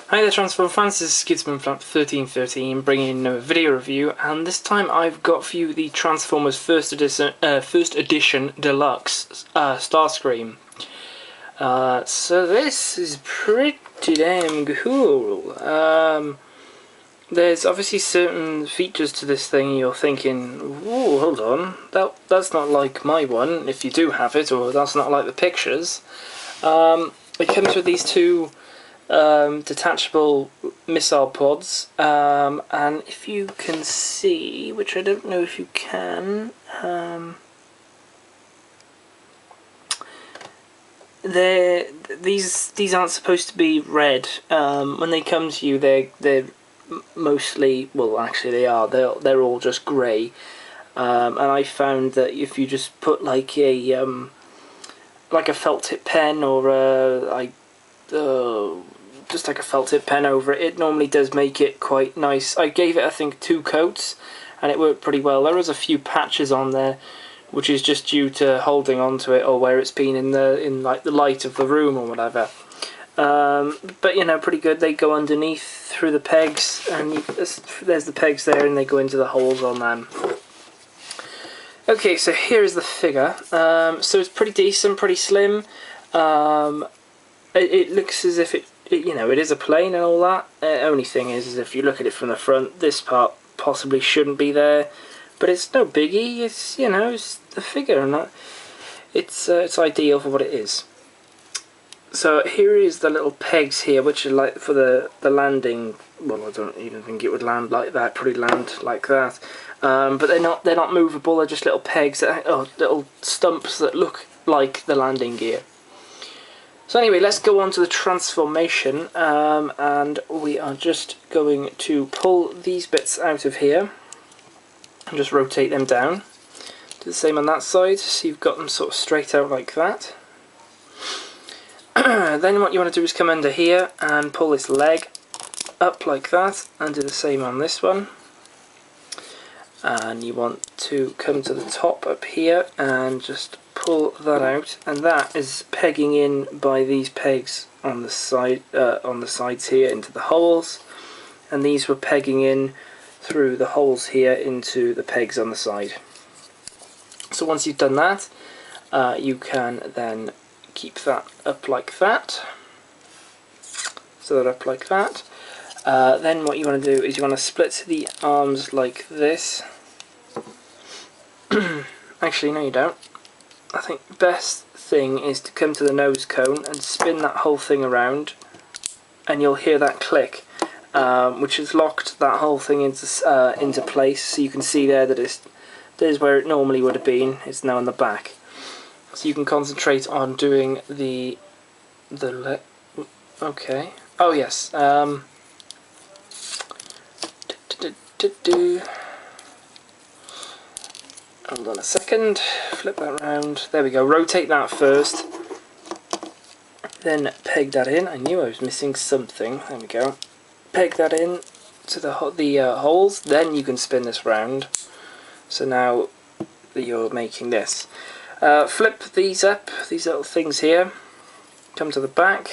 Hi there Transform fans, this is Skidsman1313 bringing in a video review, and this time I've got for you the Transformers First Edition Deluxe Starscream. So this is pretty damn cool. There's obviously certain features to this thing you're thinking, ooh, hold on, that's not like my one, if you do have it, or that's not like the pictures. It comes with these two detachable missile pods, and if you can see, which I don't know if you can, these aren't supposed to be red. When they come to you, they're mostly, well, actually they are. They're all just grey, and I found that if you just put like a felt tip pen or just like a felt tip pen over it, it normally does make it quite nice. I gave it, I think, 2 coats, and it worked pretty well. There was a few patches on there, which is just due to holding onto it or where it's been in like the light of the room or whatever. But you know, pretty good. They go underneath through the pegs, and there's the pegs there, and they go into the holes on them. Okay, so here is the figure. So it's pretty decent, pretty slim. It looks as if it you know, it is a plane and all that. Only thing is if you look at it from the front, this part possibly shouldn't be there, but it's no biggie. It's, you know, it's the figure, and it's ideal for what it is. So here is the little pegs here, which are like for the landing. Well, I don't even think it would land like that. Probably land like that, but they're not movable. They're just little pegs little stumps that look like the landing gear. So anyway, let's go on to the transformation, and we are just going to pull these bits out of here and just rotate them down. Do the same on that side, so you've got them sort of straight out like that. Then what you want to do is come under here and pull this leg up like that, and do the same on this one. And you want to come to the top up here and just pull that out, and that is pegging in by these pegs on the sides here into the holes, and these were pegging in through the holes here into the pegs on the side. So once you've done that, you can then keep that up like that. So that up like that. Then what you want to do is you want to split the arms like this. Actually, no you don't. I think the best thing is to come to the nose cone and spin that whole thing around, and you'll hear that click, which has locked that whole thing into place. So you can see there that there's where it normally would have been. It's now on the back. So you can concentrate on doing the okay. Oh yes. Hold on a second, flip that round, there we go, rotate that first, then peg that in. I knew I was missing something, there we go. Peg that in to the holes, then you can spin this round. So now that you're making this. Flip these up, these little things here, come to the back,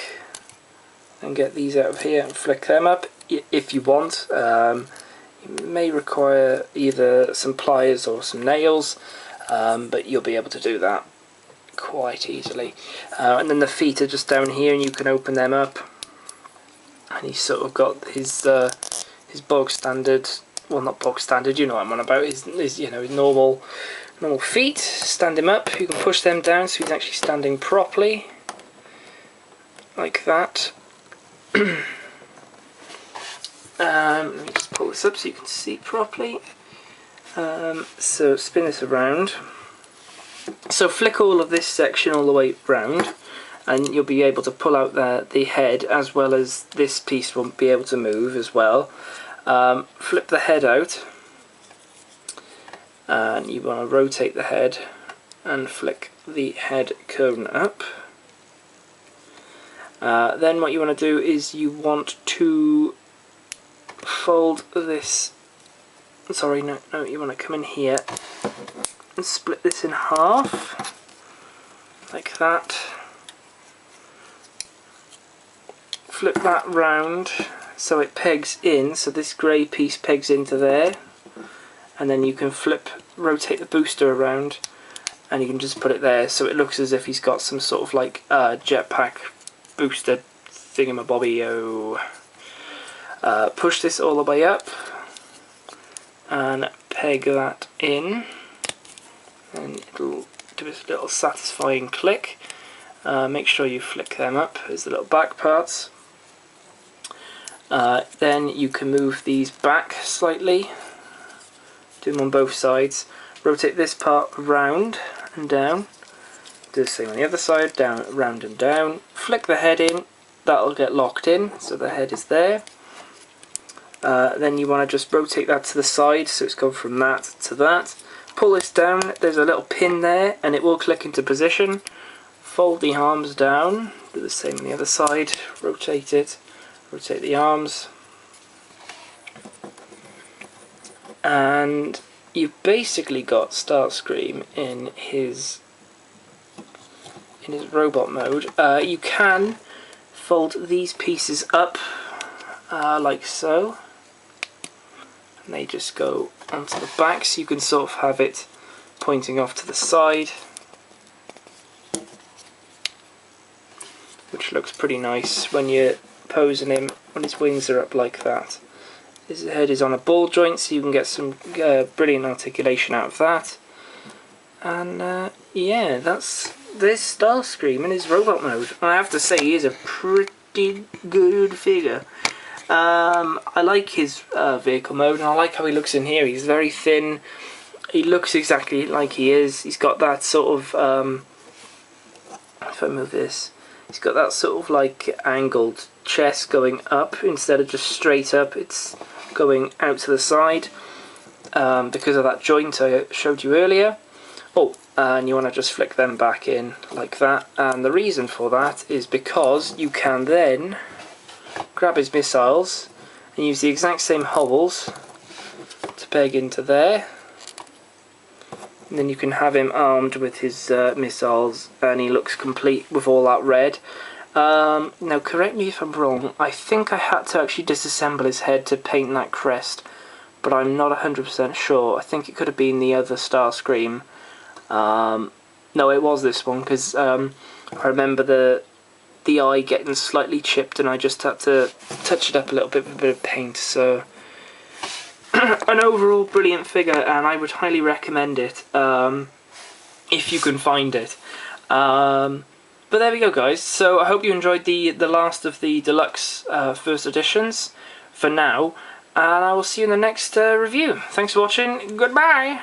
and get these out of here and flick them up if you want. You may require either some pliers or some nails, but you'll be able to do that quite easily. And then the feet are just down here, and you can open them up. And he's sort of got his bog standard, well, not bog standard, you know what I'm on about. His you know, his normal feet. Stand him up. You can push them down so he's actually standing properly, like that. Let me just pull this up so you can see properly. So spin this around. So flick all of this section all the way round, and you'll be able to pull out the head, as well as this piece won't be able to move as well. Flip the head out, and you want to rotate the head and flick the head cone up. Then what you want to do is you want to fold this, sorry, no, you want to come in here and split this in half, like that. flip that round so it pegs in, so this grey piece pegs into there, and then you can rotate the booster around and you can just put it there so it looks as if he's got some sort of like jetpack booster thingamabobby-o. Push this all the way up and peg that in, and it'll do this little satisfying click. Make sure you flick them up as the little back parts. Then you can move these back slightly, do them on both sides, rotate this part round and down, do the same on the other side, down, round and down, flick the head in, that'll get locked in so the head is there. Then you want to just rotate that to the side so it's gone from that to that. Pull this down, there's a little pin there and it will click into position. Fold the arms down, do the same on the other side, rotate it, rotate the arms, and you've basically got Starscream in his robot mode. You can fold these pieces up like so, and they just go onto the back, so you can sort of have it pointing off to the side, which looks pretty nice when you're posing him when his wings are up like that. His head is on a ball joint, so you can get some brilliant articulation out of that. And yeah, that's this Starscream in his robot mode. And I have to say, he is a pretty good figure. I like his vehicle mode, and I like how he looks in here. He's very thin. He looks exactly like he is. He's got that sort of, if I move this, he's got that sort of like angled chest going up instead of just straight up. It's going out to the side because of that joint I showed you earlier. Oh, and you want to just flick them back in like that, and the reason for that is because you can then grab his missiles and use the exact same hobbles to peg into there, and then you can have him armed with his missiles and he looks complete with all that red. Now correct me if I'm wrong, I think I had to actually disassemble his head to paint that crest, but I'm not 100% sure. I think it could have been the other Starscream. No, it was this one, because I remember the eye getting slightly chipped and I just had to touch it up a little bit with a bit of paint. So an overall brilliant figure, and I would highly recommend it if you can find it. But there we go, guys. So I hope you enjoyed the last of the deluxe first editions for now, and I will see you in the next review. Thanks for watching. Goodbye.